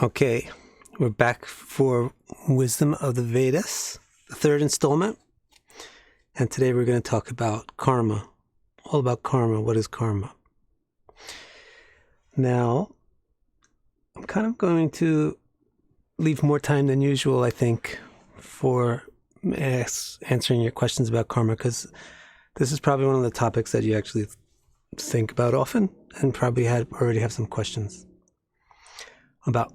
Okay, we're back for Wisdom of the Vedas, the third installment. And today we're going to talk about karma. All about karma. What is karma? Now, I'm kind of going to leave more time than usual, I think, for answering your questions about karma, because this is probably one of the topics that you actually think about often and probably already have some questions about.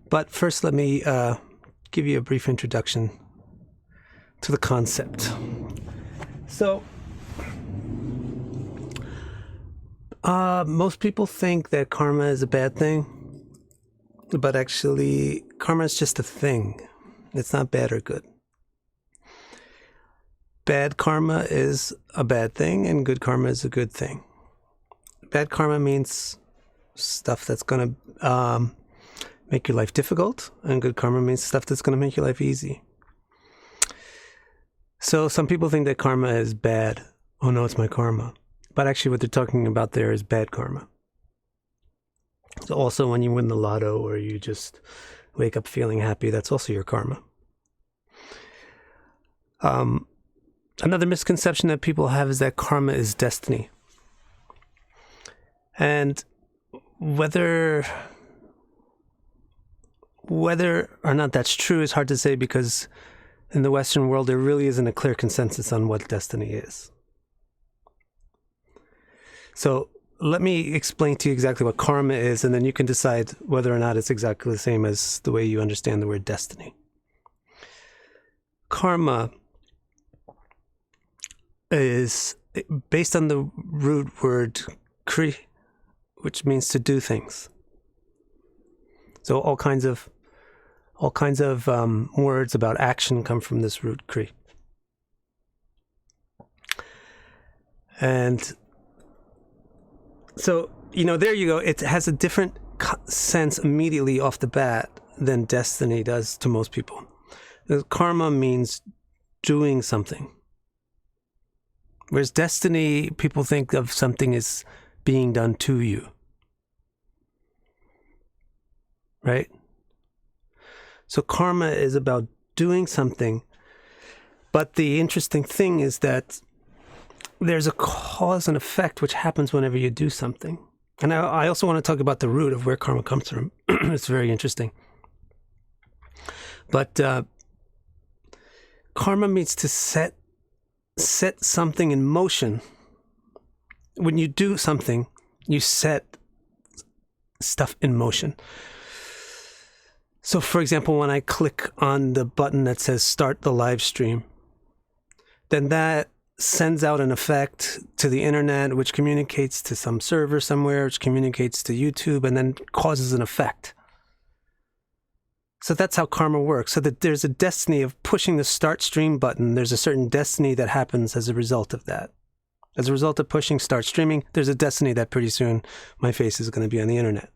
But first, let me give you a brief introduction to the concept. So, most people think that karma is a bad thing, but actually, karma is just a thing. It's not bad or good. Bad karma is a bad thing, and good karma is a good thing. Bad karma means stuff that's going to make your life difficult, and good karma means stuff that's going to make your life easy. So some people think that karma is bad. Oh no, it's my karma. But actually what they're talking about there is bad karma. So also when you win the lotto or you just wake up feeling happy, that's also your karma. Another misconception that people have is that karma is destiny. And whether or not that's true is hard to say, because in the Western world there really isn't a clear consensus on what destiny is. So let me explain to you exactly what karma is, and then you can decide whether or not it's exactly the same as the way you understand the word destiny. Karma is based on the root word kri, which means to do things. So all kinds of words about action come from this root kri. And so, there you go. It has a different sense immediately off the bat than destiny does to most people. Karma means doing something. Whereas destiny, people think of something as being done to you. Right? So karma is about doing something. But the interesting thing is that there's a cause and effect which happens whenever you do something. And I also want to talk about the root of where karma comes from. It's very interesting. But karma means to set something in motion. When you do something, you set stuff in motion. So, for example, when I click on the button that says start the live stream, then that sends out an effect to the internet, which communicates to some server somewhere, which communicates to YouTube, and then causes an effect. So that's how karma works. So that there's a destiny of pushing the start stream button. There's a certain destiny that happens as a result of that. As a result of pushing start streaming, there's a destiny that pretty soon my face is going to be on the internet.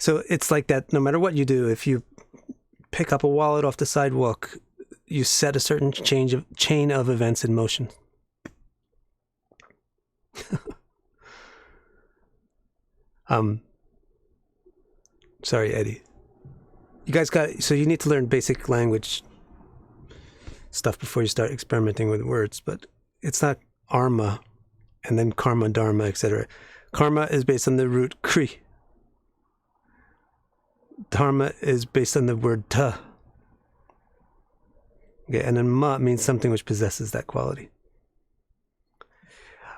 So it's like that no matter what you do. If you pick up a wallet off the sidewalk, you set a certain chain of events in motion. Sorry, Eddie. You guys so you need to learn basic language stuff before you start experimenting with words, but it's not arma and then karma, dharma, etc. Karma is based on the root kri. Dharma is based on the word ta. Okay, and then ma means something which possesses that quality.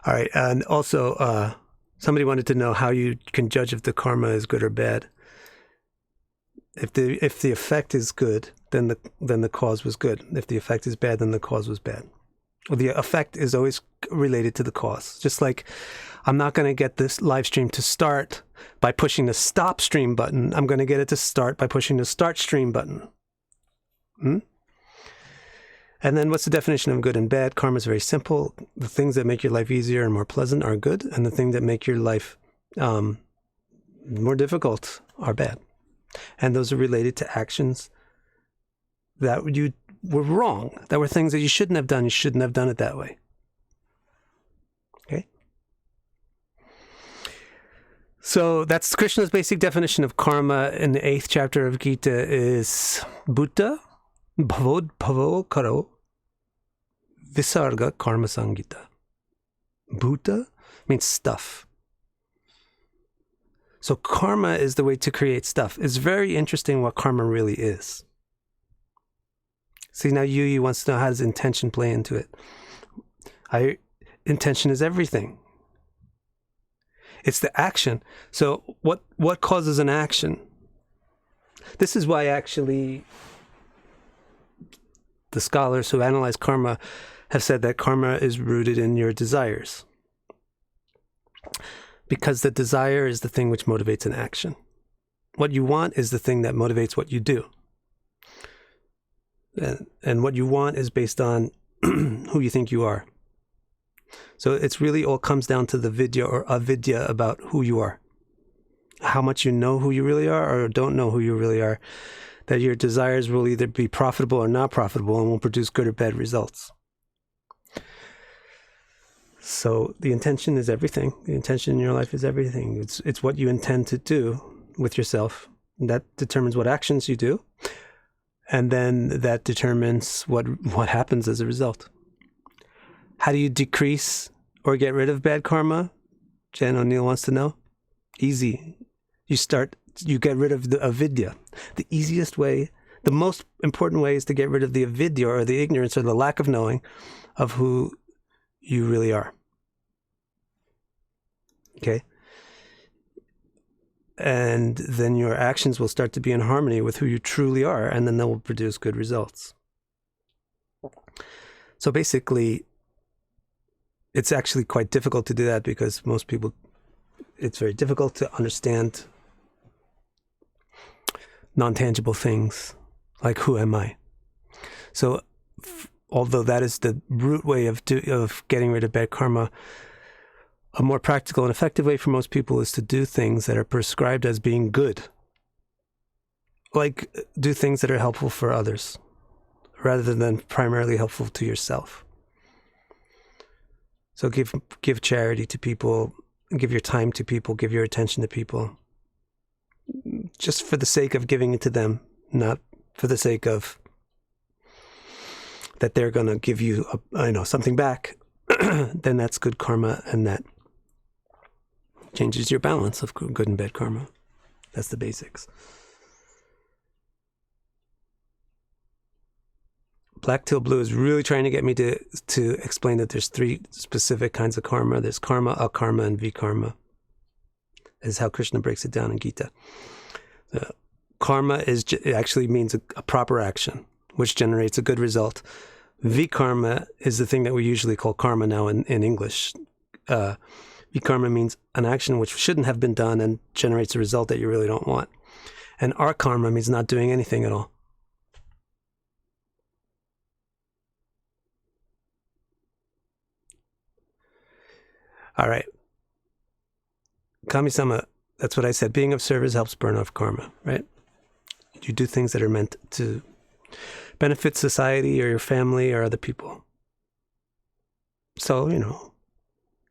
All right, and also somebody wanted to know how you can judge if the karma is good or bad. If the effect is good, then the cause was good. If the effect is bad, then the cause was bad. Well, the effect is always related to the cause. Just like I'm not going to get this live stream to start by pushing the stop stream button. I'm going to get it to start by pushing the start stream button. And then what's the definition of good and bad? Karma is very simple. The things that make your life easier and more pleasant are good, and the things that make your life more difficult are bad. And those are related to actions that you were wrong, that were things that you shouldn't have done. You shouldn't have done it that way. Okay? So that's Krishna's basic definition of karma in the 8th chapter of Gita is bhuta, bhavod bhavo karo, visarga karma sangita. Bhuta means stuff. So karma is the way to create stuff. It's very interesting what karma really is. See, now Yuyi wants to know, how does intention play into it? Intention is everything. It's the action. So what causes an action? This is why actually the scholars who analyze karma have said that karma is rooted in your desires. Because the desire is the thing which motivates an action. What you want is the thing that motivates what you do. And what you want is based on who you think you are. So it's really all comes down to the vidya or avidya about who you are. How much you know who you really are or don't know who you really are. That your desires will either be profitable or not profitable and will produce good or bad results. So the intention is everything. The intention in your life is everything. It's what you intend to do with yourself. That determines what actions you do. And then that determines what happens as a result. How do you decrease or get rid of bad karma? Jen O'Neill wants to know. Easy. You get rid of the avidya. The easiest way, the most important way is to get rid of the avidya or the ignorance or the lack of knowing of who you really are. Okay? And then your actions will start to be in harmony with who you truly are, and then they will produce good results. So basically, it's actually quite difficult to do that because most people, it's very difficult to understand non-tangible things like who am I? So although that is the root way of getting rid of bad karma, a more practical and effective way for most people is to do things that are prescribed as being good. Like do things that are helpful for others rather than primarily helpful to yourself. So give charity to people, give your time to people, give your attention to people. Just for the sake of giving it to them, not for the sake of that they're going to give you something back. Then that's good karma, and that changes your balance of good and bad karma. That's the basics. Black Till Blue is really trying to get me to explain that there's 3 specific kinds of karma. There's karma, akarma, and vikarma. This is how Krishna breaks it down in Gita. Karma actually means a proper action, which generates a good result. Vikarma is the thing that we usually call karma now in English. Vikarma means an action which shouldn't have been done and generates a result that you really don't want. And akarma means not doing anything at all. All right. Kami-sama, that's what I said. Being of service helps burn off karma, right? You do things that are meant to benefit society or your family or other people. So,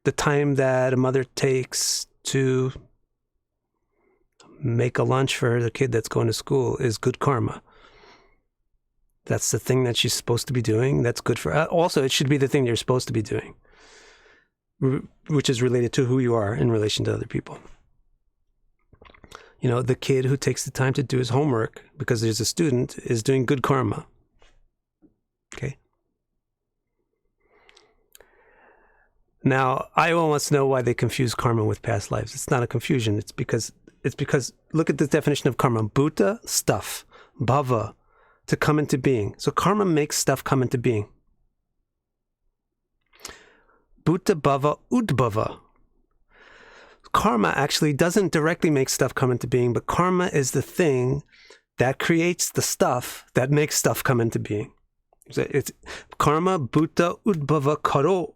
the time that a mother takes to make a lunch for the kid that's going to school is good karma. That's the thing that she's supposed to be doing. That's good for her. Also, it should be the thing you're supposed to be doing, which is related to who you are in relation to other people. The kid who takes the time to do his homework because there's a student is doing good karma. Okay? Now, Iowa wants to know why they confuse karma with past lives. It's not a confusion. It's because look at the definition of karma. Bhuta, stuff. Bhava, to come into being. So karma makes stuff come into being. Bhuta, bhava, udbhava. Karma actually doesn't directly make stuff come into being, but karma is the thing that creates the stuff that makes stuff come into being. So it's karma, bhuta, udbhava, karo,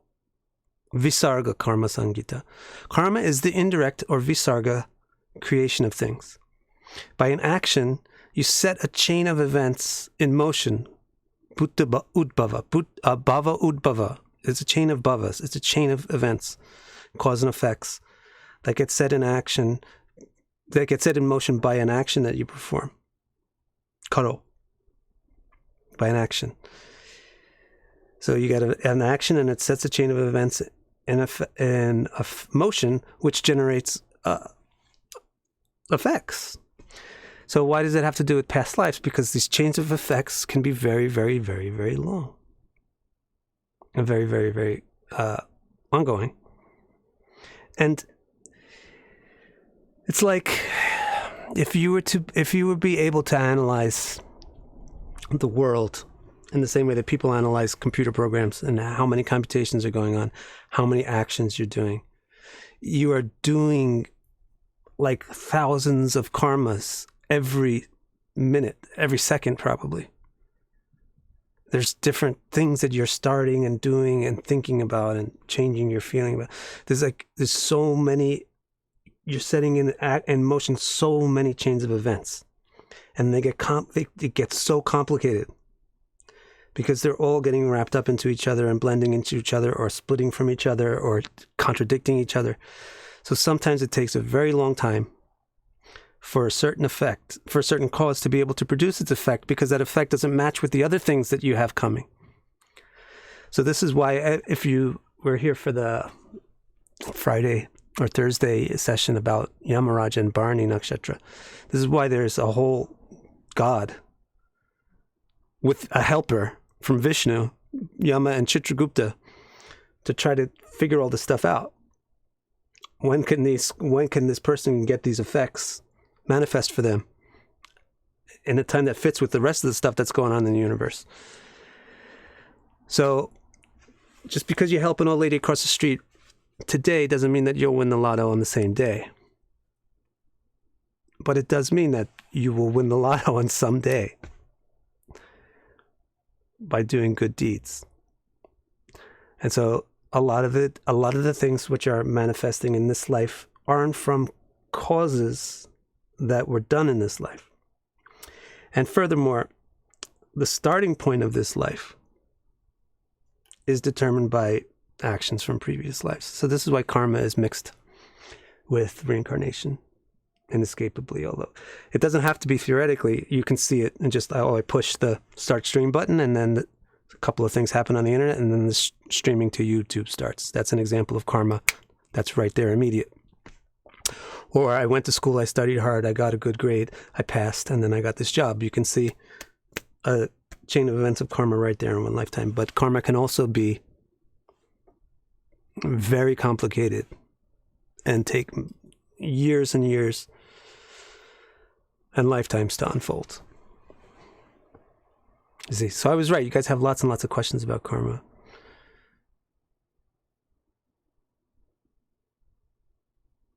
visarga, karma sangita. Karma is the indirect or visarga creation of things. By an action, you set a chain of events in motion. Bhuta udbhava, bhava udbhava. It's a chain of bhavas. It's a chain of events, cause and effects, that gets set in action, that gets set in motion by an action that you perform. Karo. By an action. So you get an action, and it sets a chain of events in motion, which generates effects. So why does it have to do with past lives? Because these chains of effects can be very, very, very, very long. And very, very, very ongoing. And it's like if you would be able to analyze the world in the same way that people analyze computer programs and how many computations are going on, how many actions you're doing, you are doing like thousands of karmas every minute, every second probably. There's different things that you're starting and doing and thinking about and changing your feeling about. There's so many, you're setting in motion so many chains of events, and it gets so complicated because they're all getting wrapped up into each other and blending into each other or splitting from each other or contradicting each other. So sometimes it takes a very long time for a certain effect, for a certain cause to be able to produce its effect, because that effect doesn't match with the other things that you have coming. So this is why, if you were here for the Friday or Thursday session about Yamaraja and Bharani Nakshatra, this is why there's a whole god with a helper from Vishnu, Yama and Chitragupta, to try to figure all this stuff out. When can this person get these effects manifest for them in a time that fits with the rest of the stuff that's going on in the universe? So just because you help an old lady across the street today doesn't mean that you'll win the lotto on the same day. But it does mean that you will win the lotto on some day by doing good deeds. And so a lot of the things which are manifesting in this life aren't from causes that were done in this life. And furthermore, the starting point of this life is determined by actions from previous lives. So this is why karma is mixed with reincarnation inescapably, although it doesn't have to be theoretically. You can see it and just, I push the start stream button, and then a couple of things happen on the internet, and then the streaming to YouTube starts. That's an example of karma. That's right there, immediate. Or I went to school, I studied hard, I got a good grade, I passed, and then I got this job. You can see a chain of events of karma right there in one lifetime. But karma can also be very complicated and take years and years and lifetimes to unfold. You see, so I was right. You guys have lots and lots of questions about karma.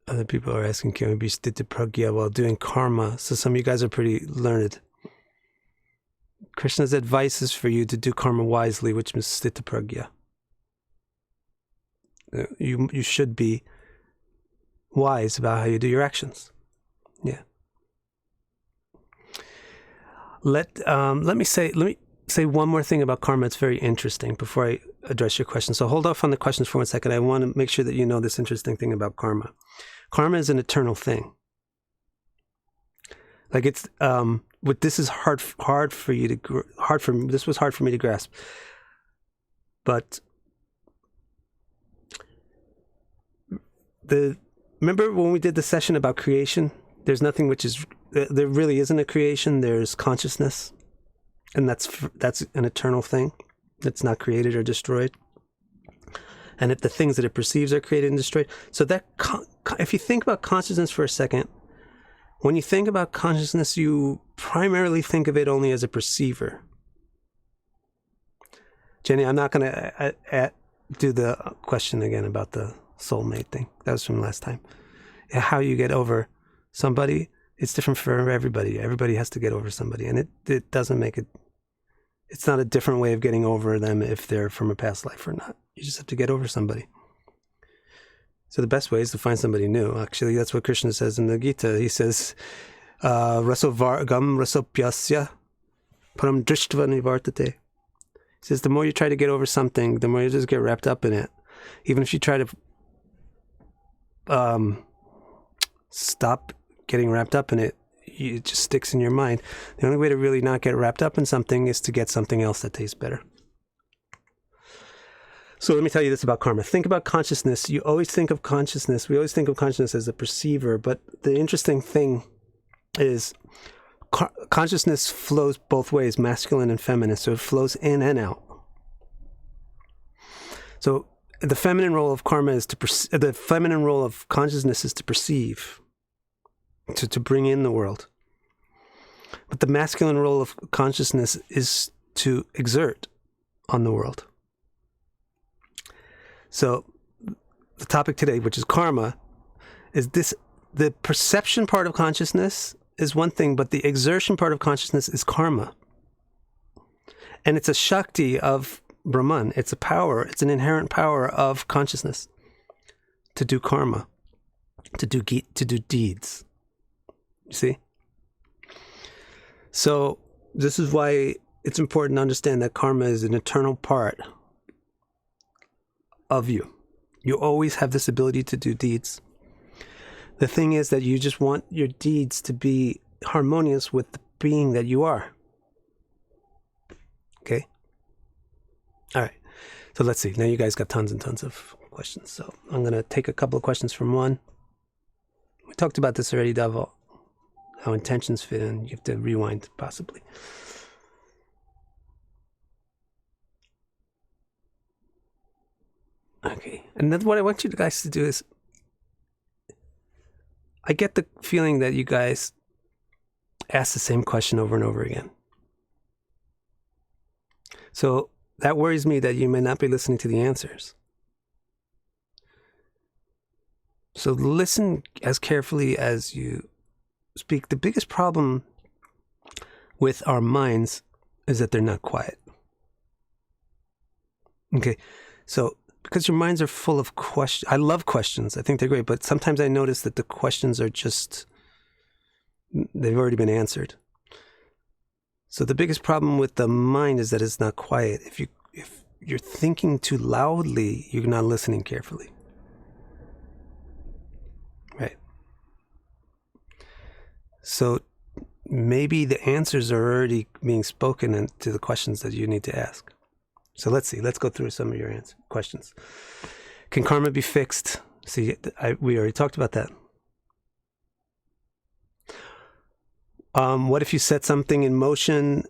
Other people are asking, can we be sthita pragya while doing karma? So some of you guys are pretty learned. Krishna's advice is for you to do karma wisely, which means sthita pragya. You should be wise about how you do your actions. Yeah. Let me say one more thing about karma. It's very interesting before I address your question. So hold off on the questions for 1 second. I want to make sure that you know this interesting thing about karma. Karma is an eternal thing. Like it's this is hard for you to this was hard for me to grasp. But remember when we did the session about creation? There's nothing which is, there really isn't a creation. There's consciousness, and that's an eternal thing. It's not created or destroyed. And if the things that it perceives are created and destroyed, so that if you think about consciousness for a second, when you think about consciousness, you primarily think of it only as a perceiver. Jenny, I'm not going to do the question again about the soulmate thing. That was from last time. How you get over somebody, it's different for everybody. Everybody has to get over somebody, and it doesn't make it, it's not a different way of getting over them if they're from a past life or not. You just have to get over somebody. So the best way is to find somebody new. Actually, that's what Krishna says in the Gita. He says, raso vargam rasopyasya param drishtva nivartate. He says, the more you try to get over something, the more you just get wrapped up in it. Even if you try to stop getting wrapped up in it. It just sticks in your mind. The only way to really not get wrapped up in something is to get something else that tastes better. So let me tell you this about karma. Think about consciousness. You always think of consciousness. We always think of consciousness as a perceiver, but the interesting thing is consciousness flows both ways, masculine and feminine. So it flows in and out. So the feminine role of karma is the feminine role of consciousness is to perceive, to bring in the world. But the masculine role of consciousness is to exert on the world. So the topic today, which is karma, is this: the perception part of consciousness is one thing, but the exertion part of consciousness is karma. And it's a Shakti of Brahman. It's a power, it's an inherent power of consciousness to do karma, to do deeds. You see? So this is why it's important to understand that karma is an eternal part of you. You always have this ability to do deeds. The thing is that you just want your deeds to be harmonious with the being that you are. Okay? All right. So let's see. Now you guys got tons and tons of questions. So I'm going to take a couple of questions from one. We talked about this already, Davo. How intentions fit in. You have to rewind, possibly. Okay. And then what I want you guys to do is, I get the feeling that you guys ask the same question over and over again. So that worries me that you may not be listening to the answers. So listen as carefully as you speak. The biggest problem with our minds is that they're not quiet. Okay, so because your minds are full of questions. I love questions. I think they're great, but sometimes I notice that the questions are just, they've already been answered. So the biggest problem with the mind is that it's not quiet. If you're thinking too loudly, you're not listening carefully. Right. So maybe the answers are already being spoken to the questions that you need to ask. So let's see. Let's go through some of your questions. Can karma be fixed? See, we already talked about that. What if you set something in motion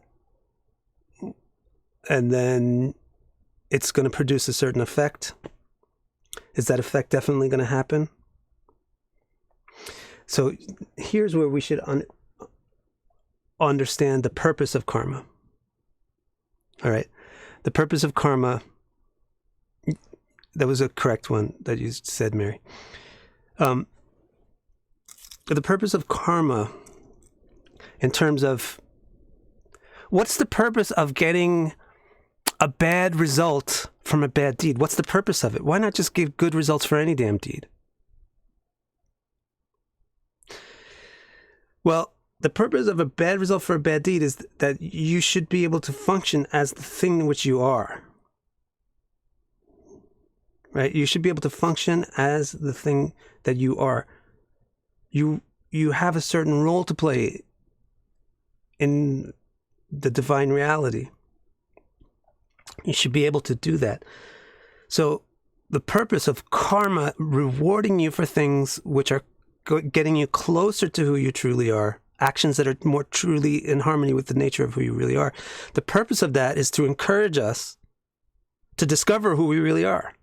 and then it's going to produce a certain effect? Is that effect definitely going to happen? So here's where we should understand the purpose of karma. All right. The purpose of karma, that was a correct one that you said, Mary. The purpose of karma, in terms of, what's the purpose of getting a bad result from a bad deed? What's the purpose of it? Why not just give good results for any damn deed? Well, the purpose of a bad result for a bad deed is that you should be able to function as the thing in which you are. Right? You should be able to function as the thing that you are. You have a certain role to play in the divine reality. You should be able to do that. So the purpose of karma, rewarding you for things which are getting you closer to who you truly are, actions that are more truly in harmony with the nature of who you really are. The purpose of that is to encourage us to discover who we really are.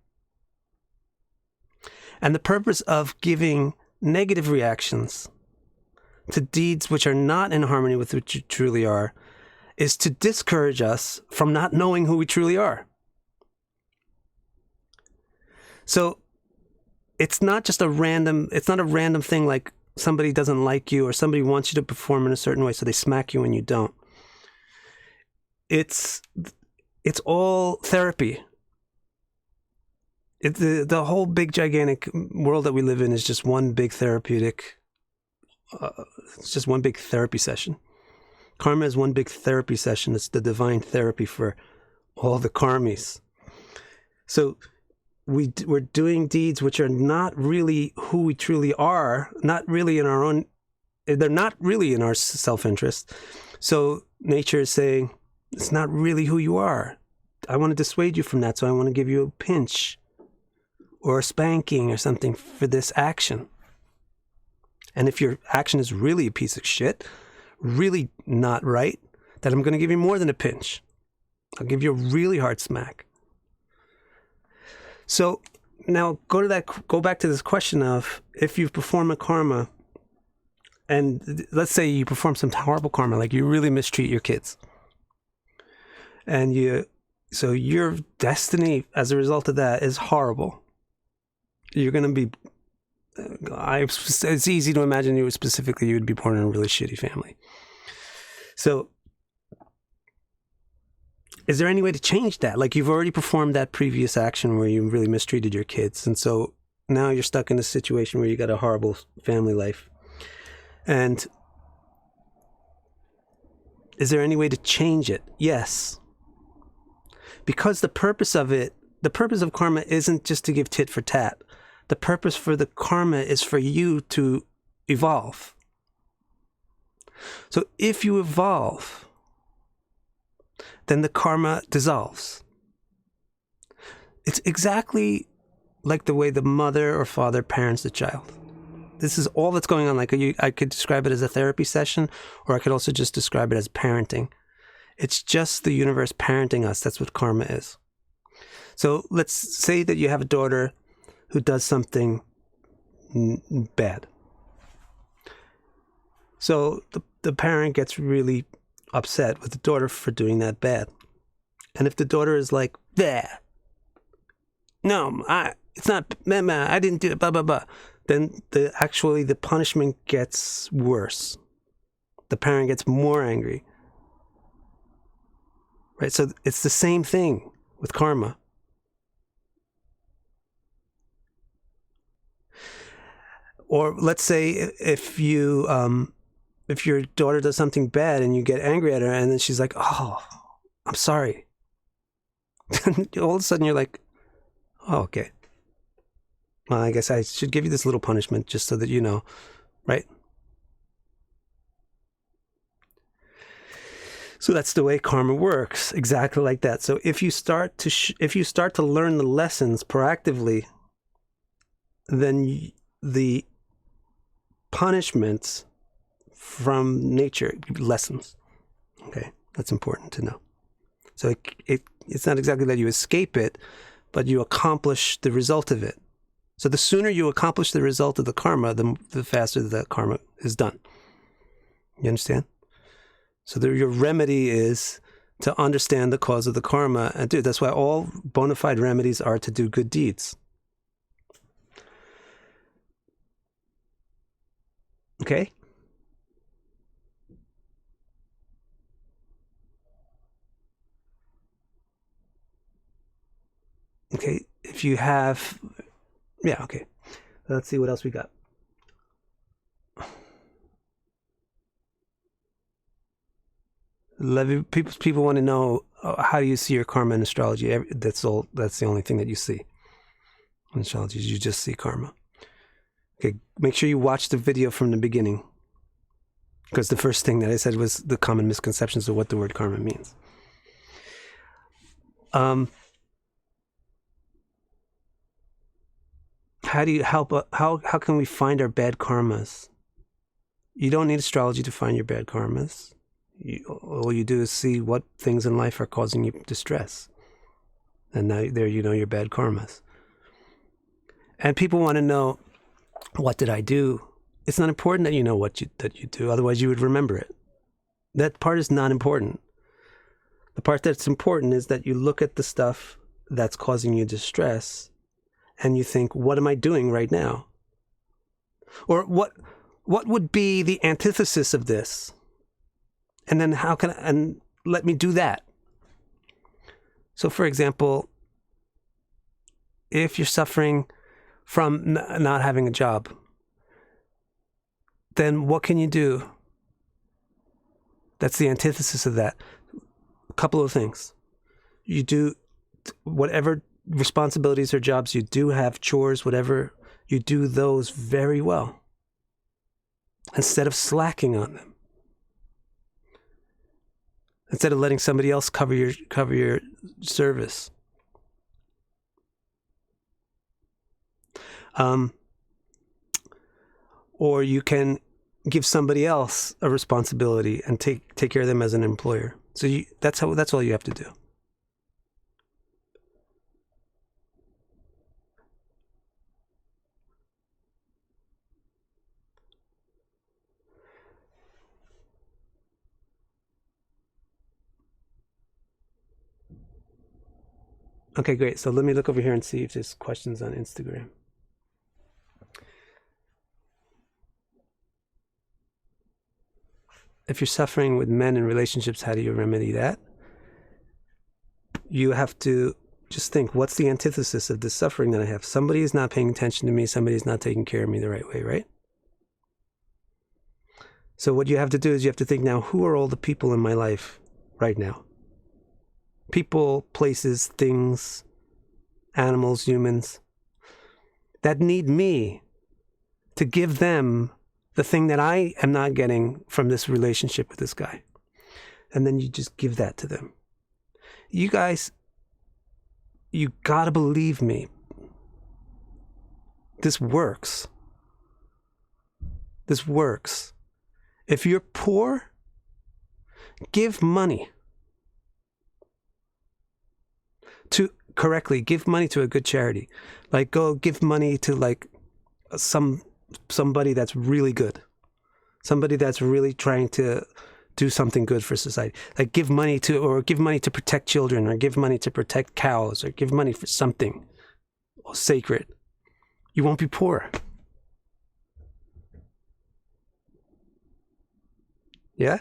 And the purpose of giving negative reactions to deeds which are not in harmony with who you truly are is to discourage us from not knowing who we truly are. So it's not a random thing like somebody doesn't like you or somebody wants you to perform in a certain way, so they smack you when you don't. It's all therapy. The whole big gigantic world that we live in is just one big therapeutic. It's just one big therapy session. Karma is one big therapy session. It's the divine therapy for all the karmis. So we're doing deeds which are not really who we truly are, not really in our own, they're not really in our self-interest. So nature is saying, it's not really who you are. I want to dissuade you from that, so I want to give you a pinch or a spanking or something for this action. And if your action is really a piece of shit, really not right, then I'm going to give you more than a pinch. I'll give you a really hard smack. So now go back to this question of, if you perform a karma, and let's say you perform some horrible karma, like you really mistreat your kids, and so your destiny as a result of that is horrible. You're going to be, it's easy to imagine you would be born in a really shitty family. So is there any way to change that? Like, you've already performed that previous action where you really mistreated your kids, and so now you're stuck in a situation where you got a horrible family life. And is there any way to change it? Yes. Because the purpose of karma isn't just to give tit for tat. The purpose for the karma is for you to evolve. So if you evolve, then the karma dissolves. It's exactly like the way the mother or father parents the child. This is all that's going on. Like, I could describe it as a therapy session, or I could also just describe it as parenting. It's just the universe parenting us. That's what karma is. So let's say that you have a daughter who does something bad. So the parent gets really upset with the daughter for doing that bad. And if the daughter is like, there, no, it's not, I didn't do it, blah, blah, blah, then the punishment gets worse. The parent gets more angry. Right? So it's the same thing with karma. Or let's say if your daughter does something bad and you get angry at her, and then she's like, oh, I'm sorry. All of a sudden you're like, oh, okay. Well, I guess I should give you this little punishment just so that you know, right? So that's the way karma works, exactly like that. So if you start to learn the lessons proactively, then the punishments from nature lessens. Okay, that's important to know. So it's not exactly that you escape it, but you accomplish the result of it. So the sooner you accomplish the result of the karma, the faster the karma is done. You understand? So your remedy is to understand the cause of the karma. And that's why all bona fide remedies are to do good deeds. Okay? Okay, if you have... Yeah, okay. Let's see what else we got. People want to know, how do you see your karma in astrology? That's the only thing that you see in astrology. You just see karma. Okay, make sure you watch the video from the beginning, because the first thing that I said was the common misconceptions of what the word karma means. How do you help? How can we find our bad karmas? You don't need astrology to find your bad karmas. All you do is see what things in life are causing you distress, and now there you know your bad karmas. And people want to know, what did I do? It's not important that you know that you do, otherwise you would remember it. That part is not important. The part that's important is that you look at the stuff that's causing you distress, and you think, what am I doing right now? Or what would be the antithesis of this? And then and let me do that. So for example, if you're suffering from not having a job, then what can you do? That's the antithesis of that. A couple of things. You do whatever responsibilities or jobs you do have, chores, whatever, you do those very well instead of slacking on them. Instead of letting somebody else cover your service. Or you can give somebody else a responsibility and take care of them as an employer. So that's all you have to do. Okay, great. So let me look over here and see if there's questions on Instagram. If you're suffering with men in relationships, how do you remedy that? You have to just think, what's the antithesis of this suffering that I have? Somebody is not paying attention to me. Somebody is not taking care of me the right way, right? So what you have to do is you have to think now, who are all the people in my life right now? People, places, things, animals, humans, that need me to give them the thing that I am not getting from this relationship with this guy. And then you just give that to them. You guys, you gotta believe me. This works. This works. If you're poor, give money. Give money to a good charity. Like, go give money to like somebody that's really good. Somebody that's really trying to do something good for society. Like give money to protect children, or give money to protect cows, or give money for something sacred. You won't be poor. Yeah?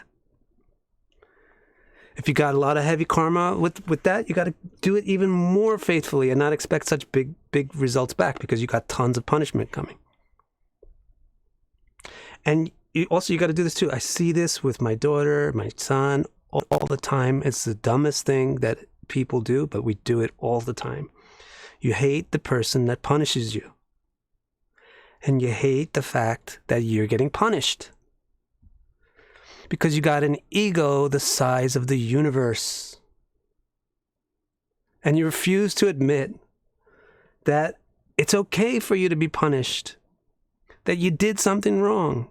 If you got a lot of heavy karma with that, you got to do it even more faithfully and not expect such big results back, because you got tons of punishment coming. And you got to do this too. I see this with my daughter, my son, all the time. It's the dumbest thing that people do, but we do it all the time. You hate the person that punishes you. And you hate the fact that you're getting punished. Because you got an ego the size of the universe. And you refuse to admit that it's okay for you to be punished, that you did something wrong.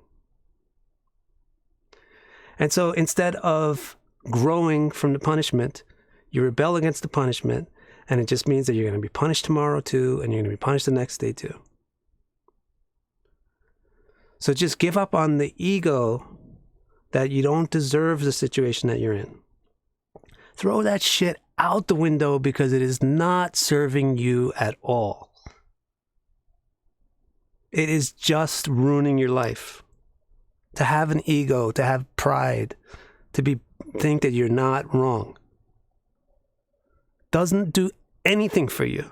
And so instead of growing from the punishment, you rebel against the punishment, and it just means that you're going to be punished tomorrow too, and you're going to be punished the next day too. So just give up on the ego that you don't deserve the situation that you're in. Throw that shit out the window, because it is not serving you at all. It is just ruining your life. To have an ego, to have pride, to think that you're not wrong, doesn't do anything for you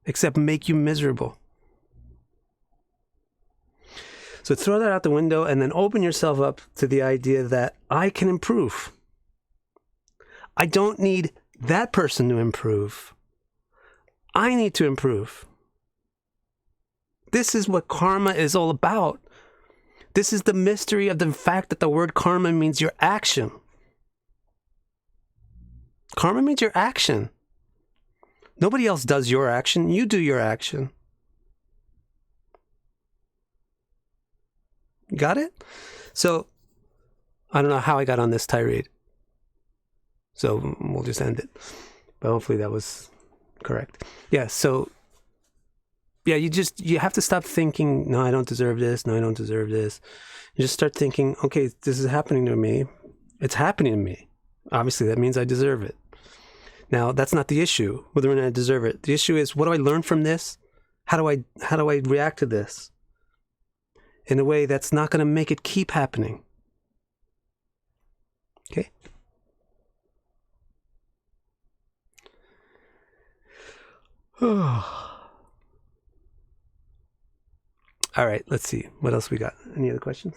except make you miserable. So throw that out the window, and then open yourself up to the idea that I can improve. I don't need that person to improve. I need to improve. This is what karma is all about. This is the mystery of the fact that the word karma means your action. Karma means your action. Nobody else does your action. You do your action. Got it? So, I don't know how I got on this tirade. So, we'll just end it. But hopefully that was correct. Yeah, so, yeah, you have to stop thinking, no, I don't deserve this. No, I don't deserve this. You just start thinking, okay, this is happening to me. It's happening to me. Obviously, that means I deserve it. Now, that's not the issue, whether or not I deserve it. The issue is, what do I learn from this? How do I react to this in a way that's not going to make it keep happening? Okay? All right, let's see. What else we got? Any other questions?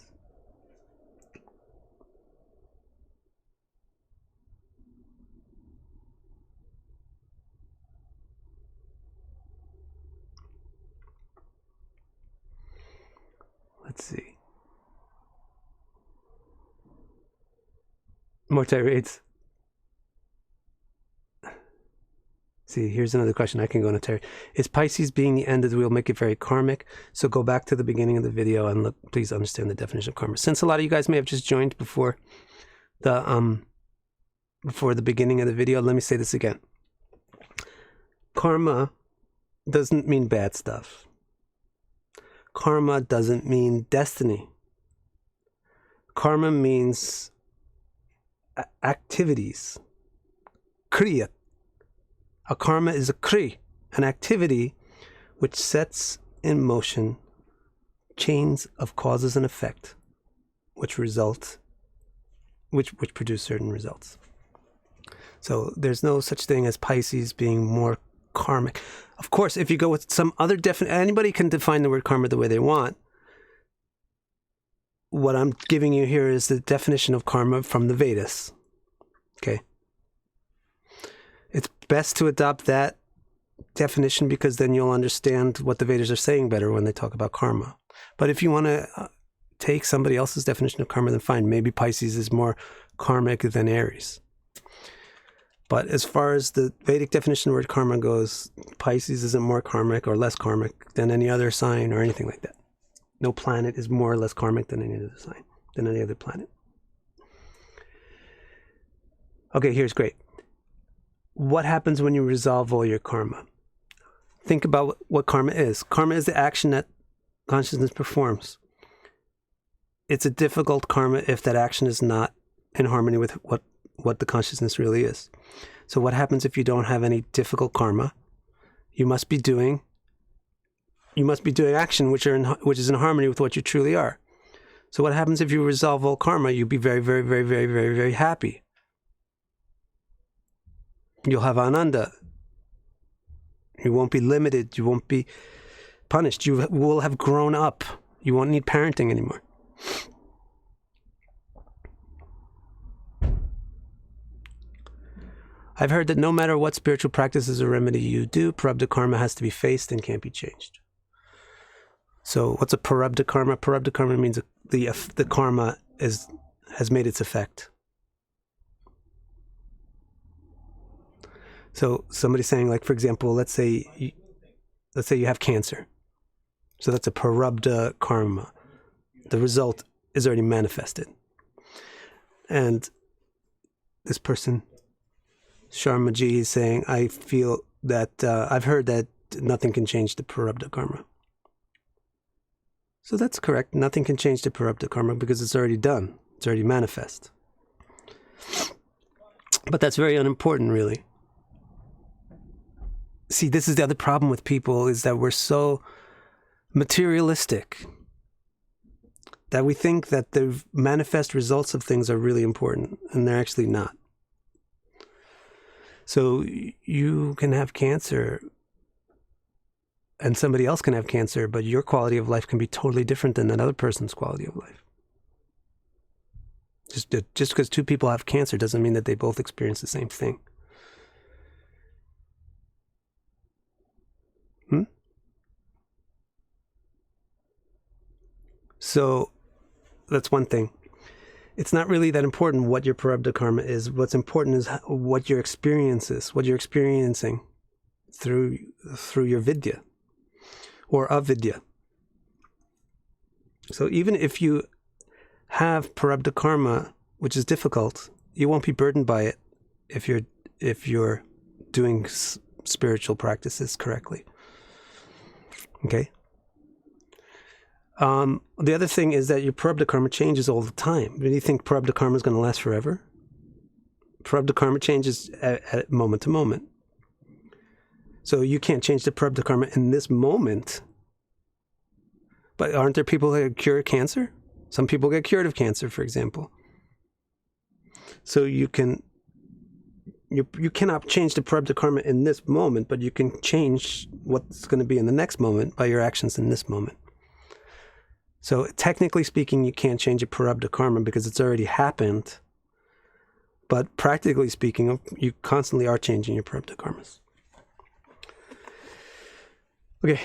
More tirades. See, here's another question. I can go into tirade. Is Pisces being the end of the wheel make it very karmic? So go back to the beginning of the video and look. Please understand the definition of karma. Since a lot of you guys may have just joined before the beginning of the video, let me say this again. Karma doesn't mean bad stuff. Karma doesn't mean destiny. Karma means activities. Kriya. A karma is a kri, an activity which sets in motion chains of causes and effect, which produce certain results. So there's no such thing as Pisces being more karmic. Of course, if you go with some other anybody can define the word karma the way they want. What I'm giving you here is the definition of karma from the Vedas. Okay? It's best to adopt that definition because then you'll understand what the Vedas are saying better when they talk about karma. But if you want to take somebody else's definition of karma, then fine. Maybe Pisces is more karmic than Aries. But as far as the Vedic definition of the word karma goes, Pisces isn't more karmic or less karmic than any other sign or anything like that. No planet is more or less karmic than any other sign, than any other planet. Okay, here's great. What happens when you resolve all your karma? Think about what karma is. Karma is the action that consciousness performs. It's a difficult karma if that action is not in harmony with what the consciousness really is. So what happens if you don't have any difficult karma? You must be doing action which is in harmony with what you truly are. So what happens if you resolve all karma? You'll be very, very, very, very, very, very happy. You'll have ananda. You won't be limited. You won't be punished. You will have grown up. You won't need parenting anymore. I've heard that no matter what spiritual practices or remedy you do, prarabdha karma has to be faced and can't be changed. So what's a prarabdha karma? Prarabdha karma means the karma has made its effect. So somebody's saying, like, for example, let's say you have cancer. So that's a prarabdha karma. The result is already manifested. And this person, Sharmaji, is saying, I feel that, I've heard that nothing can change the prarabdha karma. So that's correct. Nothing can change the prarabdha karma because it's already done. It's already manifest. But that's very unimportant, really. See, this is the other problem with people, is that we're so materialistic that we think that the manifest results of things are really important, and they're actually not. So you can have cancer and somebody else can have cancer, but your quality of life can be totally different than that other person's quality of life. Just because two people have cancer doesn't mean that they both experience the same thing. So that's one thing. It's not really that important what your prarabdha karma is. What's important is what your experience is, what you're experiencing through your vidya or avidya. So even if you have prarabdha karma, which is difficult, you won't be burdened by it if you're doing spiritual practices correctly. Okay? The other thing is that your prarabdha karma changes all the time. Do you think prarabdha karma is going to last forever? Prarabdha karma changes at moment to moment. So you can't change the prarabdha karma in this moment. But aren't there people that cure cancer? Some people get cured of cancer, for example. So you cannot change the prarabdha karma in this moment, but you can change what's going to be in the next moment by your actions in this moment. So technically speaking, you can't change a prarabdha karma because it's already happened. But practically speaking, you constantly are changing your prarabdha karmas. Okay.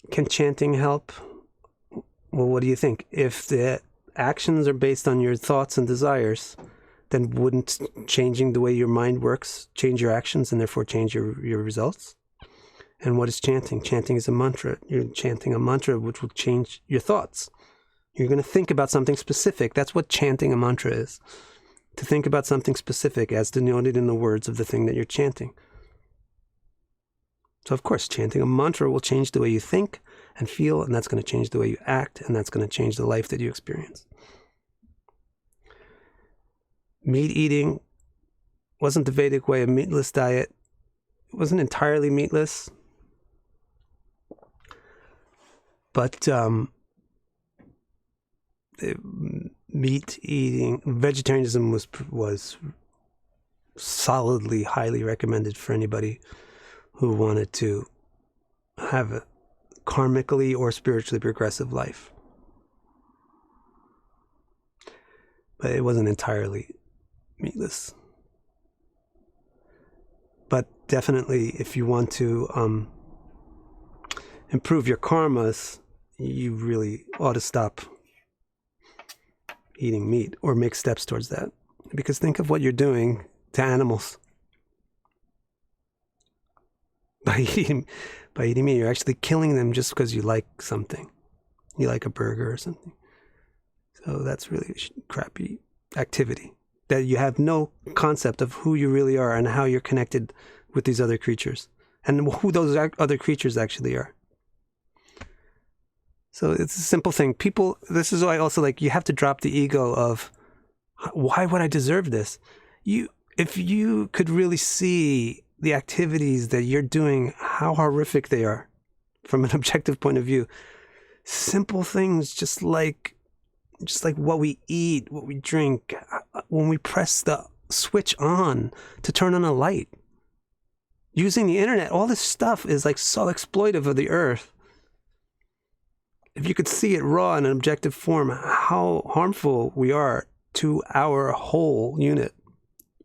Can chanting help? Well, what do you think? If the actions are based on your thoughts and desires, then wouldn't changing the way your mind works change your actions and therefore change your results? And what is chanting? Chanting is a mantra. You're chanting a mantra which will change your thoughts. You're going to think about something specific. That's what chanting a mantra is. To think about something specific as denoted in the words of the thing that you're chanting. So of course, chanting a mantra will change the way you think and feel, and that's going to change the way you act, and that's going to change the life that you experience. Meat eating wasn't the Vedic way, a meatless diet. It wasn't entirely meatless. But meat eating, vegetarianism was solidly, highly recommended for anybody who wanted to have a karmically or spiritually progressive life. But it wasn't entirely meatless. But definitely, if you want to improve your karmas, you really ought to stop eating meat or make steps towards that. Because think of what you're doing to animals. By eating meat, you're actually killing them just because you like something. You like a burger or something. So that's really a crappy activity. That you have no concept of who you really are and how you're connected with these other creatures. And who those other creatures actually are. So it's a simple thing. People, this is why also, like, you have to drop the ego of, why would I deserve this? If you could really see the activities that you're doing, how horrific they are from an objective point of view. Simple things, just like what we eat, what we drink, when we press the switch on to turn on a light. Using the internet, all this stuff is like so exploitive of the earth. If you could see it raw in an objective form, how harmful we are to our whole unit,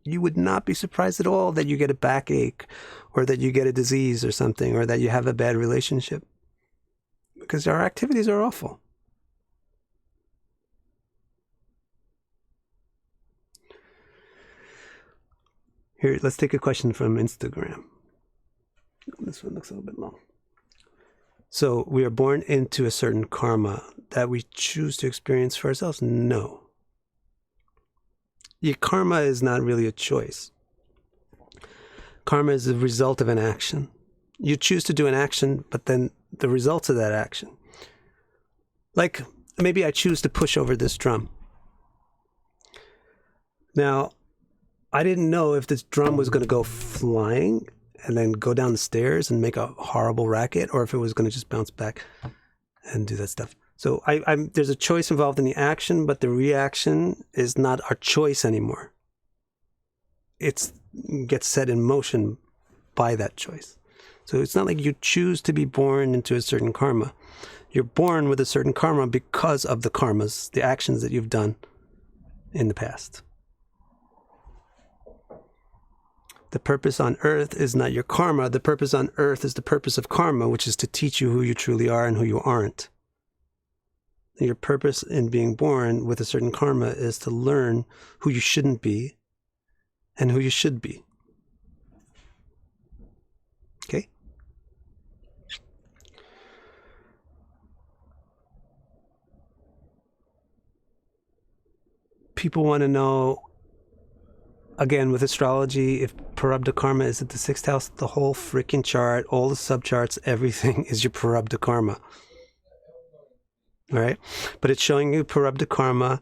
you would not be surprised at all that you get a backache or that you get a disease or something, or that you have a bad relationship. Because our activities are awful. Here, let's take a question from Instagram. This one looks a little bit long. So, we are born into a certain karma that we choose to experience for ourselves? No. Your karma is not really a choice. Karma is the result of an action. You choose to do an action, but then the results of that action. Like, maybe I choose to push over this drum. Now, I didn't know if this drum was going to go flying and then go down the stairs and make a horrible racket, or if it was going to just bounce back and do that stuff. So there's a choice involved in the action, but the reaction is not our choice anymore. It gets set in motion by that choice. So it's not like you choose to be born into a certain karma. You're born with a certain karma because of the karmas, the actions that you've done in the past. The purpose on earth is not your karma. The purpose on earth is the purpose of karma, which is to teach you who you truly are and who you aren't. Your purpose in being born with a certain karma is to learn who you shouldn't be and who you should be. Okay? People want to know, again, with astrology, if Prarabdha karma is at the 6th house, the whole freaking chart, all the subcharts, everything is your Prarabdha karma. All right? But it's showing you Prarabdha karma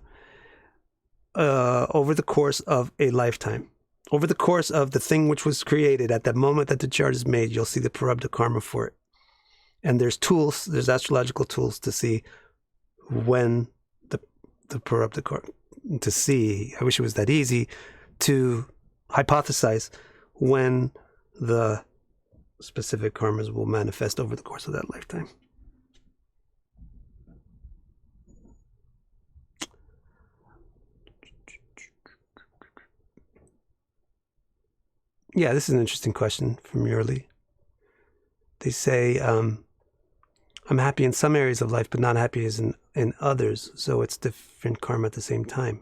over the course of a lifetime. Over the course of the thing which was created, at that moment that the chart is made, you'll see the Prarabdha karma for it. And there's tools, there's astrological tools to see when the Prarabdha karma, to see, I wish it was that easy, to hypothesize when the specific karmas will manifest over the course of that lifetime. Yeah, this is an interesting question from Yurli. They say, I'm happy in some areas of life, but not happy as in others. So it's different karma at the same time.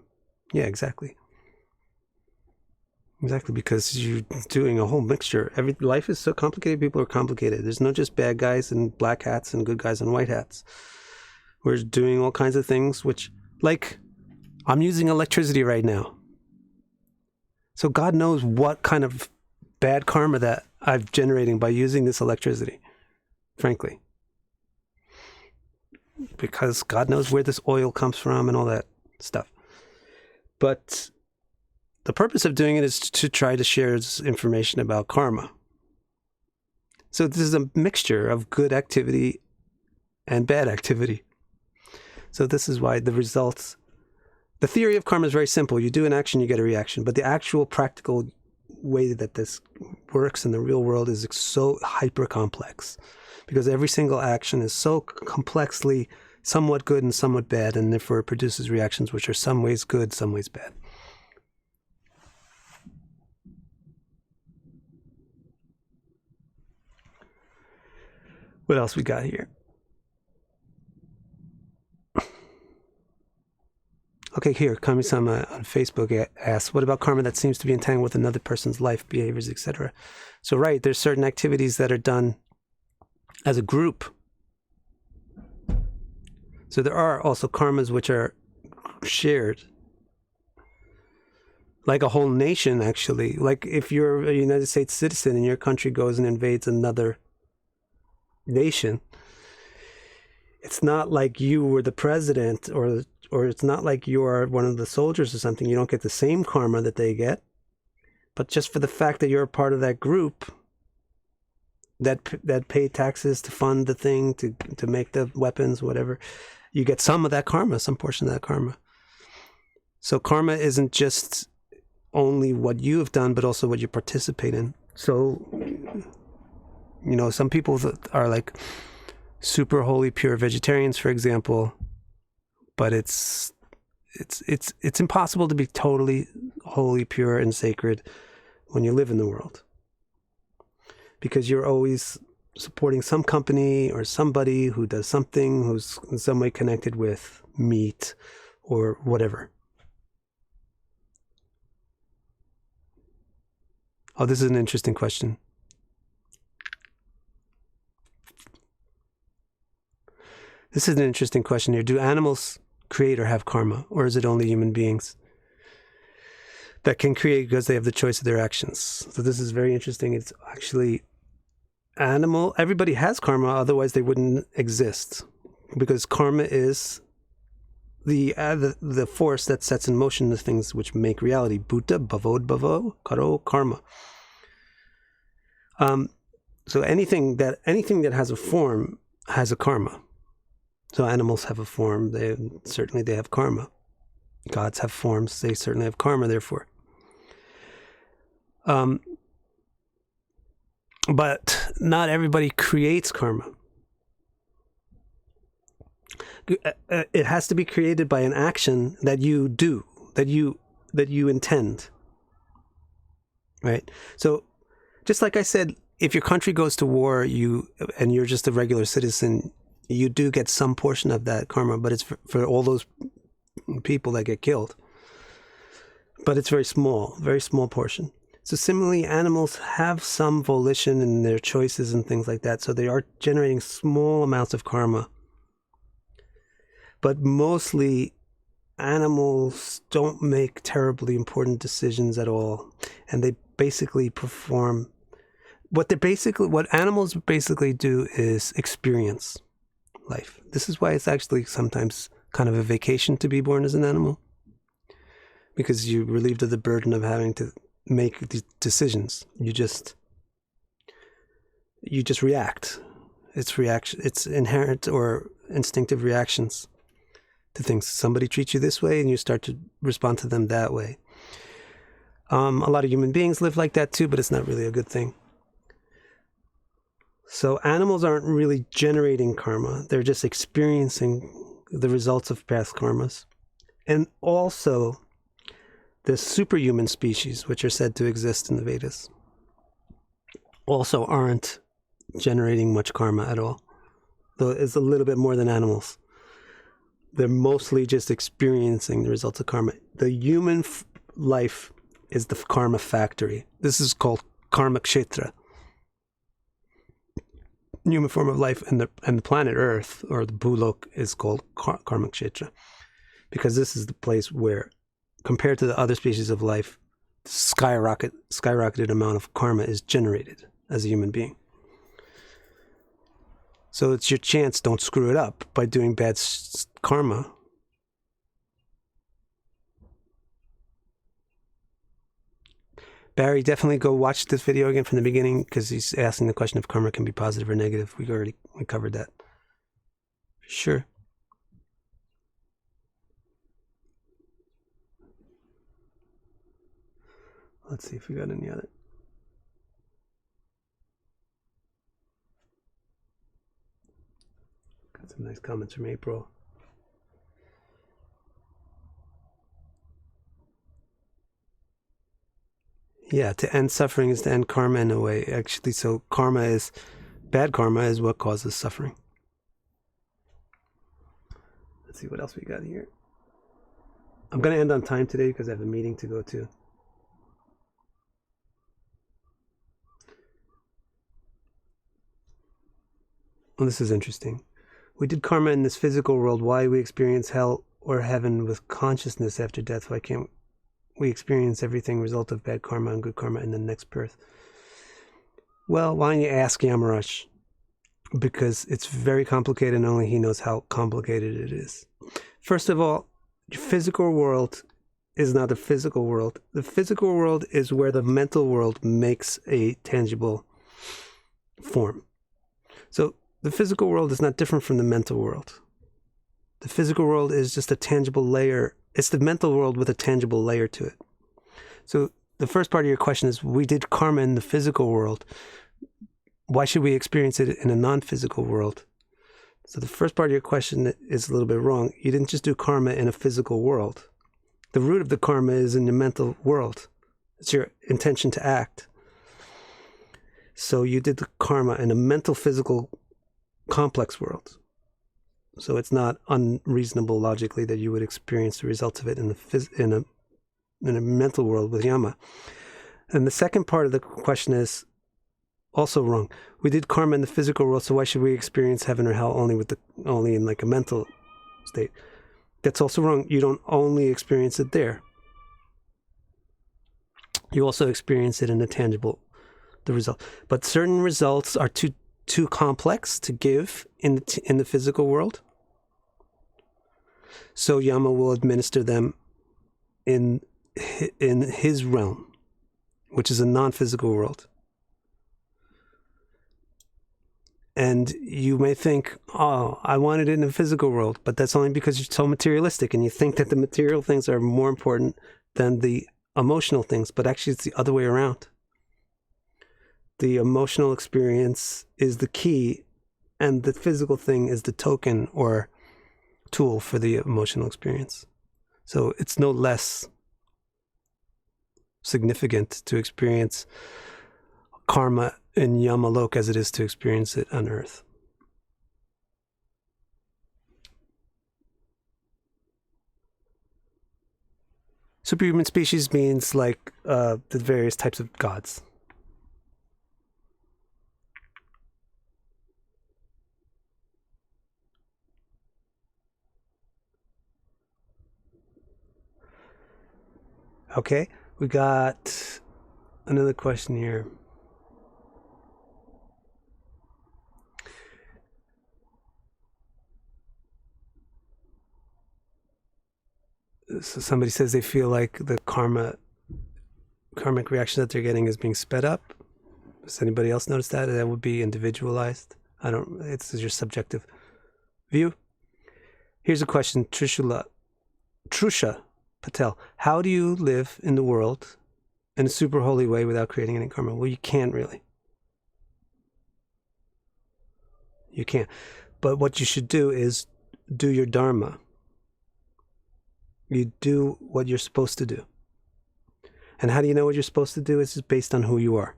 Yeah, exactly. Exactly, because you're doing a whole mixture. Life is so complicated. People are complicated. There's no just bad guys in black hats and good guys in white hats. We're doing all kinds of things, which, like, I'm using electricity right now. So God knows what kind of bad karma that I'm generating by using this electricity, frankly. Because God knows where this oil comes from and all that stuff. But the purpose of doing it is to try to share this information about karma. So this is a mixture of good activity and bad activity. So this is why the results... The theory of karma is very simple. You do an action, you get a reaction. But the actual practical way that this works in the real world is so hyper complex. Because every single action is so complexly somewhat good and somewhat bad, and therefore it produces reactions which are some ways good, some ways bad. What else we got here? Okay, here, Kami-sama on Facebook asks, what about karma that seems to be entangled with another person's life, behaviors, etc.? So right, there's certain activities that are done as a group. So there are also karmas which are shared. Like a whole nation, actually. Like if you're a United States citizen and your country goes and invades another nation, it's not like you were the president or it's not like you are one of the soldiers or something. You don't get the same karma that they get. But just for the fact that you're a part of that group that pay taxes to fund the thing, to make the weapons, whatever, you get some of that karma, some portion of that karma. So karma isn't just only what you have done, but also what you participate in. So, you know, some people that are like super holy, pure vegetarians, for example, but it's impossible to be totally holy, pure, and sacred when you live in the world. Because you're always supporting some company or somebody who does something who's in some way connected with meat or whatever. Oh, this is an interesting question. This is an interesting question here. Do animals create or have karma, or is it only human beings that can create because they have the choice of their actions? So this is very interesting. It's actually everybody has karma, otherwise they wouldn't exist, because karma is the force that sets in motion the things which make reality. Bhuta, bhavod, bhavo, karo, karma. So anything that has a form has a karma. So animals have a form. They have karma. Gods have forms. They certainly have karma, therefore. But not everybody creates karma. It has to be created by an action that you do, that you intend. Right? So, just like I said, if your country goes to war, and you're just a regular citizen, you do get some portion of that karma, but it's for all those people that get killed. But it's very small portion. So similarly, animals have some volition in their choices and things like that. So they are generating small amounts of karma. But mostly, animals don't make terribly important decisions at all. And they basically perform... What animals basically do is experience life. This is why it's actually sometimes kind of a vacation to be born as an animal, because you're relieved of the burden of having to make these decisions. You just react. It's inherent or instinctive reactions to things. Somebody treats you this way and you start to respond to them that way. A lot of human beings live like that too, but it's not really a good thing. So animals aren't really generating karma. They're just experiencing the results of past karmas. And also, the superhuman species, which are said to exist in the Vedas, also aren't generating much karma at all. though it's a little bit more than animals. They're mostly just experiencing the results of karma. The human life is the karma factory. This is called karmic kshetra. Human form of life, and the planet Earth, or the Bhulok, is called karmic kshetra, because this is the place where, compared to the other species of life, skyrocketed amount of karma is generated as a human being. So it's your chance. Don't screw it up by doing bad karma. Barry, definitely go watch this video again from the beginning, because he's asking the question if karma can be positive or negative. We covered that. Sure. Let's see if we got any other. Got some nice comments from April. Yeah, to end suffering is to end karma in a way, actually. So bad karma is what causes suffering. Let's see what else we got here. I'm going to end on time today because I have a meeting to go to. Well, this is interesting. We did karma in this physical world. Why we experience hell or heaven with consciousness after death? Why can't we experience everything result of bad karma and good karma in the next birth? Well, why don't you ask Yamarash? Because it's very complicated, and only he knows how complicated it is. First of all, your physical world is not the physical world. The physical world is where the mental world makes a tangible form. So the physical world is not different from the mental world. The physical world is just a tangible layer. It's the mental world with a tangible layer to it. So the first part of your question is, we did karma in the physical world. Why should we experience it in a non-physical world? So the first part of your question is a little bit wrong. You didn't just do karma in a physical world. The root of the karma is in the mental world. It's your intention to act. So you did the karma in a mental, physical, complex world. So it's not unreasonable logically that you would experience the results of it in a mental world with Yama. And the second part of the question is also wrong. We did karma in the physical world, so why should we experience heaven or hell only in like a mental state? That's also wrong. You don't only experience it there. You also experience it in the result. But certain results are too complex to give in the physical world. So Yama will administer them in his realm, which is a non-physical world. And you may think, oh, I wanted it in the physical world, but that's only because you're so materialistic and you think that the material things are more important than the emotional things, but actually it's the other way around. The emotional experience is the key, and the physical thing is the token or tool for the emotional experience. So it's no less significant to experience karma in Yamalok as it is to experience it on Earth. Superhuman species means like the various types of gods. Okay, we got another question here. So somebody says they feel like the karmic reaction that they're getting is being sped up. Does anybody else notice that? That would be individualized. It's your subjective view. Here's a question, Trusha Patel. How do you live in the world in a super holy way without creating any karma? Well, you can't really. You can't. But what you should do is do your Dharma. You do what you're supposed to do. And how do you know what you're supposed to do? It's just based on who you are.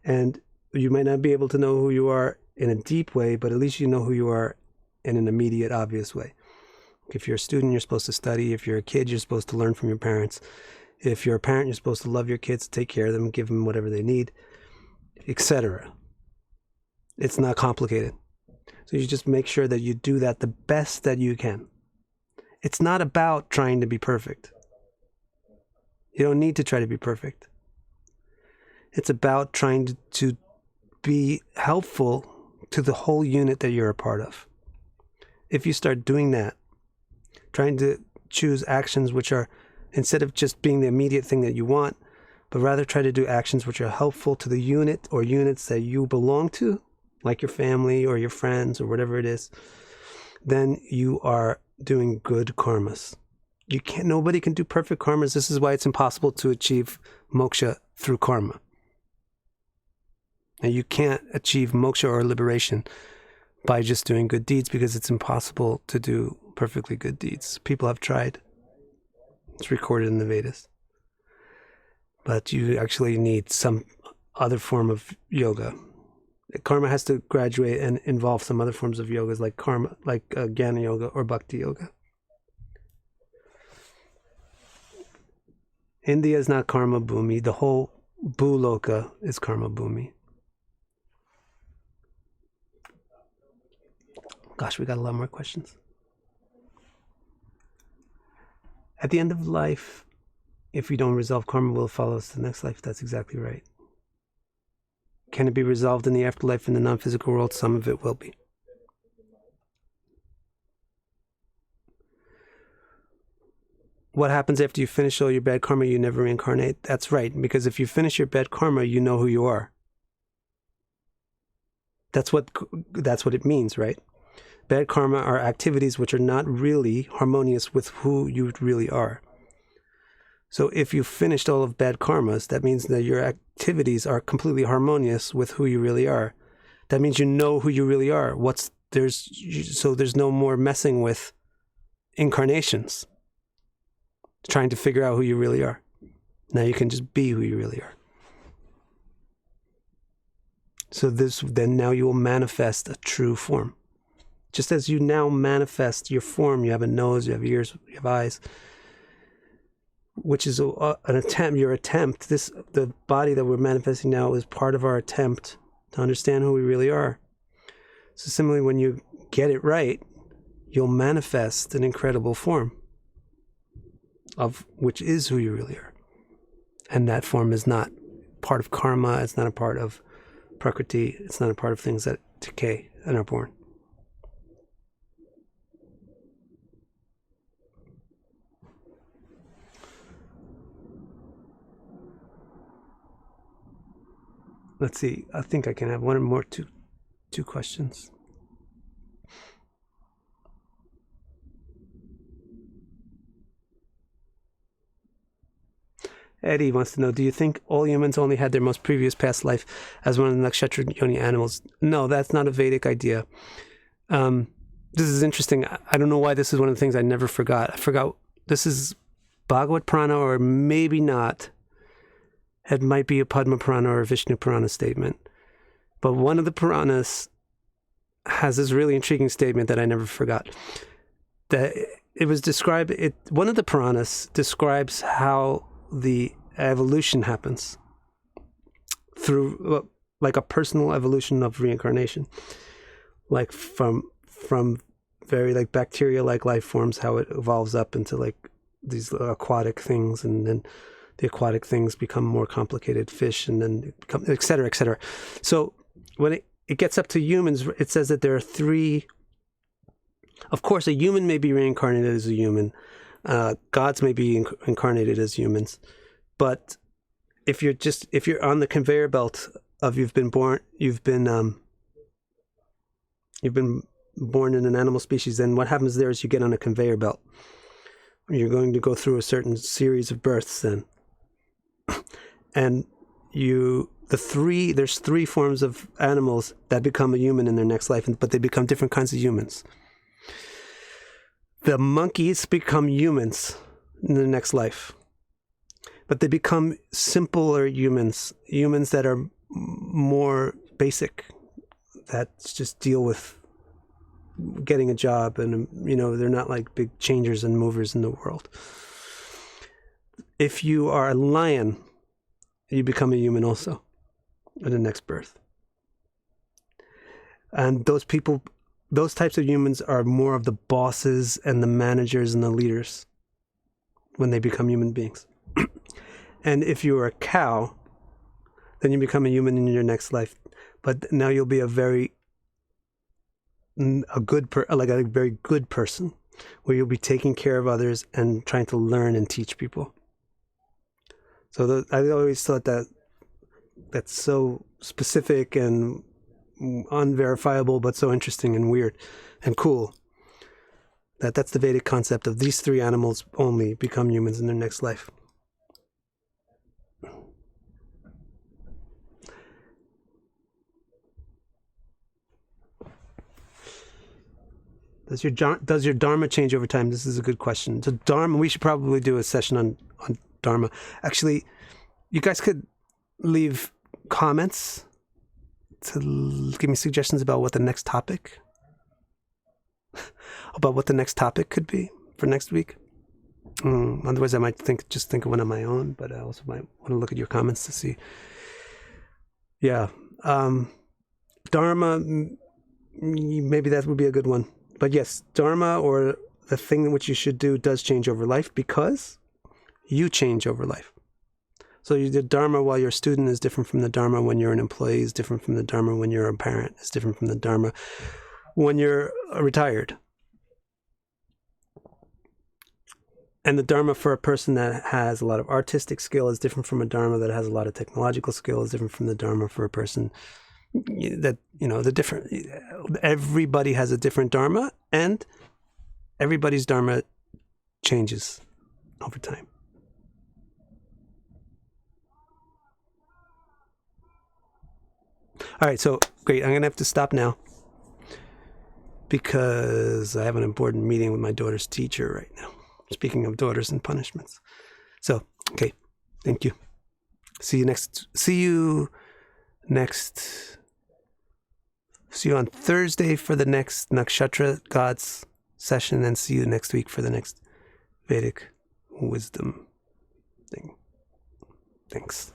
And you might not be able to know who you are in a deep way, but at least you know who you are in an immediate, obvious way. If you're a student, you're supposed to study. If you're a kid, you're supposed to learn from your parents. If you're a parent, you're supposed to love your kids, take care of them, give them whatever they need, etc. It's not complicated. So you just make sure that you do that the best that you can. It's not about trying to be perfect. You don't need to try to be perfect. It's about trying to be helpful to the whole unit that you're a part of. If you start doing that, trying to choose actions which are, instead of just being the immediate thing that you want, but rather try to do actions which are helpful to the unit or units that you belong to, like your family or your friends or whatever it is, then you are doing good karmas. Nobody can do perfect karmas. This is why it's impossible to achieve moksha through karma. And you can't achieve moksha or liberation by just doing good deeds, because it's impossible to do perfectly good deeds. People have tried. It's recorded in the Vedas. But you actually need some other form of yoga. Karma has to graduate and involve some other forms of yogas, like karma, like Jnana yoga or bhakti yoga. India is not karma bhumi. The whole bhuloka is karma bhumi. Gosh, we got a lot more questions. At the end of life, if we don't resolve karma, will follow us to the next life. That's exactly right. Can it be resolved in the afterlife in the non-physical world? Some of it will be. What happens after you finish all your bad karma? You never reincarnate? That's right, because if you finish your bad karma, you know who you are. That's what it means, right? Bad karma are activities which are not really harmonious with who you really are. So if you finished all of bad karmas, that means that your activities are completely harmonious with who you really are. That means you know who you really are. So there's no more messing with incarnations, trying to figure out who you really are. Now you can just be who you really are. So then now you will manifest a true form. Just as you now manifest your form, you have a nose, you have ears, you have eyes, which is an attempt, your attempt. The body that we're manifesting now is part of our attempt to understand who we really are. So similarly, when you get it right, you'll manifest an incredible form of which is who you really are. And that form is not part of karma, it's not a part of prakriti, it's not a part of things that decay and are born. Let's see, I think I can have one or more, two questions. Eddie wants to know, do you think all humans only had their most previous past life as one of the nakshatra yoni animals? No, that's not a Vedic idea. This is interesting. I don't know why this is one of the things I never forgot. I forgot, this is Bhagavad Purana or maybe not. It might be a Padma Purana or a Vishnu Purana statement. But one of the Puranas has this really intriguing statement that I never forgot. That it was described, one of the Puranas describes how the evolution happens through like a personal evolution of reincarnation, like from very like bacteria-like life forms, how it evolves up into like these aquatic things, and then the aquatic things become more complicated fish, and then become et cetera, et cetera. So when it gets up to humans, it says that there are three. Of course, a human may be reincarnated as a human. Gods may be incarnated as humans, but if you're on the conveyor belt of you've been born in an animal species, then what happens there is you get on a conveyor belt. You're going to go through a certain series of births then, and there's three forms of animals that become a human in their next life, but they become different kinds of humans. The monkeys become humans in the next life, but they become simpler humans that are more basic. that just deal with getting a job, and they're not like big changers and movers in the world. If you are a lion, you become a human also in the next birth. And those types of humans are more of the bosses and the managers and the leaders when they become human beings. And if you are a cow, then you become a human in your next life. But now you'll be a very good person, where you'll be taking care of others and trying to learn and teach people. So I always thought that that's so specific and unverifiable, but so interesting and weird and cool. That's the Vedic concept of these three animals only become humans in their next life. Does your Dharma change over time? This is a good question. So Dharma, we should probably do a session on Dharma. Actually, you guys could leave comments to give me suggestions about what the next topic could be for next week. Otherwise, I might just think of one of my own, but I also might want to look at your comments to see. Yeah. Dharma, maybe that would be a good one. But yes, Dharma, or the thing which you should do, does change over life because you change over life. So the Dharma while you're a student is different from the Dharma when you're an employee, is different from the Dharma when you're a parent, is different from the Dharma when you're retired. And the Dharma for a person that has a lot of artistic skill is different from a Dharma that has a lot of technological skill, is different from the Dharma for a person that, everybody has a different Dharma, and everybody's Dharma changes over time. All right, so great. I'm going to have to stop now because I have an important meeting with my daughter's teacher right now. Speaking of daughters and punishments. So, okay. Thank you. See you on Thursday for the next Nakshatra Gods session, and see you next week for the next Vedic wisdom thing. Thanks.